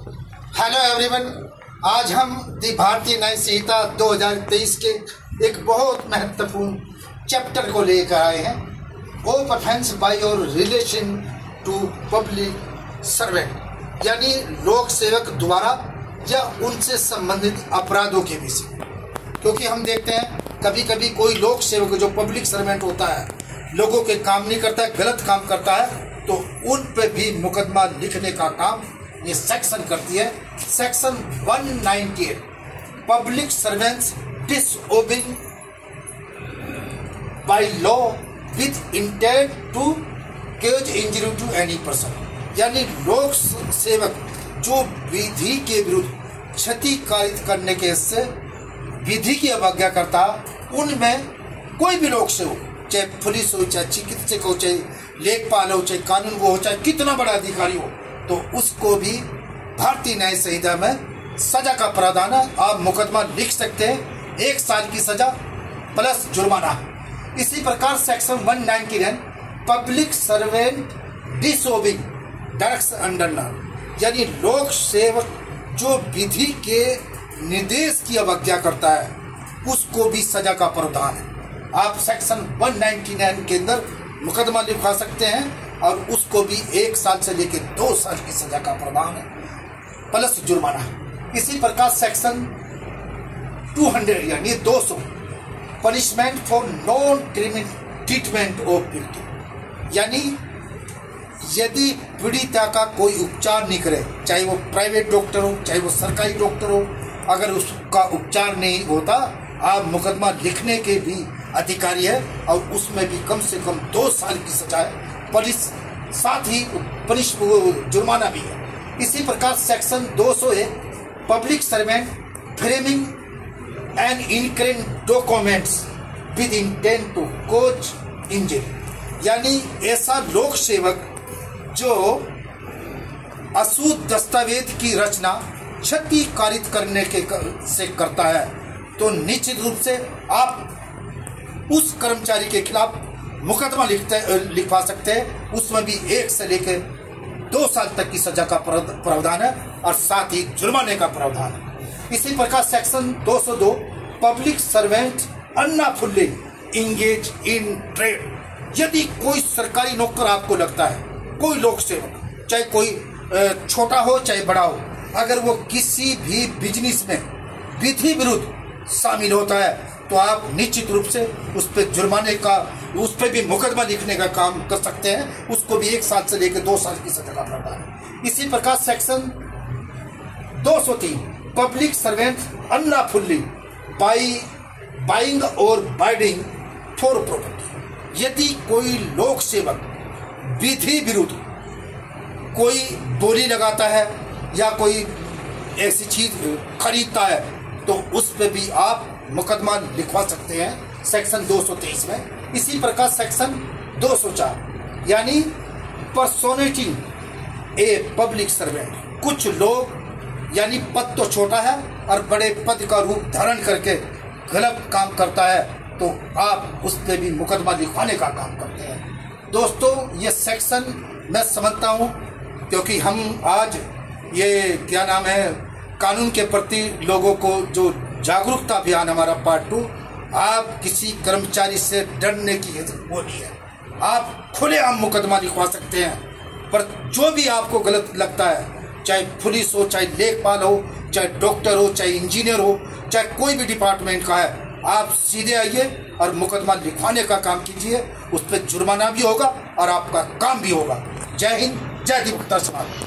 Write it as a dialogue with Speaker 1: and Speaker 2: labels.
Speaker 1: Hello everyone, आज हम दी भारतीय न्याय संहिता 2023 के एक बहुत महत्वपूर्ण चैप्टर को लेकर आए हैं। ऑफ ऑफेंस बाय और रिलेशन टू पब्लिक सर्वेंट, यानी लोक सेवक द्वारा या उनसे संबंधित अपराधों के विषय। क्योंकि हम देखते हैं कभी कभी कोई लोक सेवक जो पब्लिक सर्वेंट होता है, लोगों के काम नहीं करता है, गलत काम करता है, तो उन पे भी मुकदमा लिखने का काम ये सेक्शन करती है। Section 198, public servants disobeying by law with intent to cause injury to any person, यानी लोक सेवक जो विधि के विरुद्ध क्षति कारित करने के से विधि की अवज्ञा करता, उनमें कोई भी लोक सेवक, चाहे पुलिस हो, चाहे चिकित्सक हो, चाहे लेखपाल हो, चाहे कानून को हो, चाहे कितना बड़ा अधिकारी हो, तो उसको भी भारतीय न्याय संहिता में सजा का प्रावधान है। आप मुकदमा लिख सकते हैं, 1 साल की सजा प्लस जुर्माना। इसी प्रकार section 199, public servant disobeying direction under law, यानी लोक सेवक जो विधि के निर्देश की अवज्ञा करता है, उसको भी सजा का प्रावधान है। आप सेक्शन 199 के अंदर मुकदमा लिखवा सकते हैं और उसको भी 1 साल से लेकर 2 साल की सजा का प्रावधान है प्लस जुर्माना। इसी प्रकार सेक्शन 200 यानी 200, punishment for non treatment of victim, यानी यदि पीड़िता का कोई उपचार नहीं करे, चाहे वो प्राइवेट डॉक्टर हो, चाहे वो सरकारी डॉक्टर हो, अगर उसका उपचार नहीं होता, आप मुकदमा लिखने के भी अधिकारी है और उसमें भी कम से कम 2 साल की सजा है, पुलिस साथ ही जुर्माना भी है। इसी प्रकार section 201, public servant framing and incorrect documents with intent to cause injury, यानी ऐसा लोक सेवक जो अशुद्ध दस्तावेज की रचना क्षति कारित करने के से करता है, तो निश्चित रूप से आप उस कर्मचारी के खिलाफ मुकदमा लिखवा सकते हैं। उसमें भी 1 से लेकर 2 साल तक की सजा का प्रावधान है और साथ ही जुर्माने का प्रावधान है। इसी प्रकार section 202, public servant unlawfully engage in trade, यदि कोई सरकारी नौकर आपको लगता है, कोई लोक सेवक, चाहे कोई छोटा हो चाहे बड़ा हो, अगर वो किसी भी बिजनेस में विधि विरुद्ध शामिल होता है, तो आप निश्चित रूप से उस पर जुर्माने का, उस पर भी मुकदमा लिखने का काम कर सकते हैं। उसको भी 1 साल से लेकर 2 साल की सजा का प्रावधान है। इसी प्रकार section 203, public servant unlawfully buying और बाइडिंग फॉर प्रॉपर्टी, यदि कोई लोक सेवक विधि विरुद्ध कोई बोली लगाता है या कोई ऐसी चीज खरीदता है, तो उस पर भी आप मुकदमा लिखवा सकते हैं सेक्शन 223 में। इसी प्रकार सेक्शन 204, यानी पर्सोनेटिंग ए पब्लिक सर्वेंट, कुछ लोग यानी पद तो छोटा है और बड़े पद का रूप धारण करके गलत काम करता है, तो आप उस पर भी मुकदमा लिखवाने का काम करते हैं। दोस्तों, ये सेक्शन मैं समझता हूँ क्योंकि हम आज ये क्या नाम है, कानून के प्रति लोगों को जो जागरूकता अभियान हमारा पार्ट 2, आप किसी कर्मचारी से डरने की जरूरत वो नहीं है। आप खुलेआम मुकदमा लिखवा सकते हैं, पर जो भी आपको गलत लगता है, चाहे पुलिस हो, चाहे लेखपाल हो, चाहे डॉक्टर हो, चाहे इंजीनियर हो, चाहे कोई भी डिपार्टमेंट का है, आप सीधे आइए और मुकदमा लिखवाने का काम कीजिए। उस पर जुर्माना भी होगा और आपका काम भी होगा। जय हिंद, जय अधिवक्ता समाज।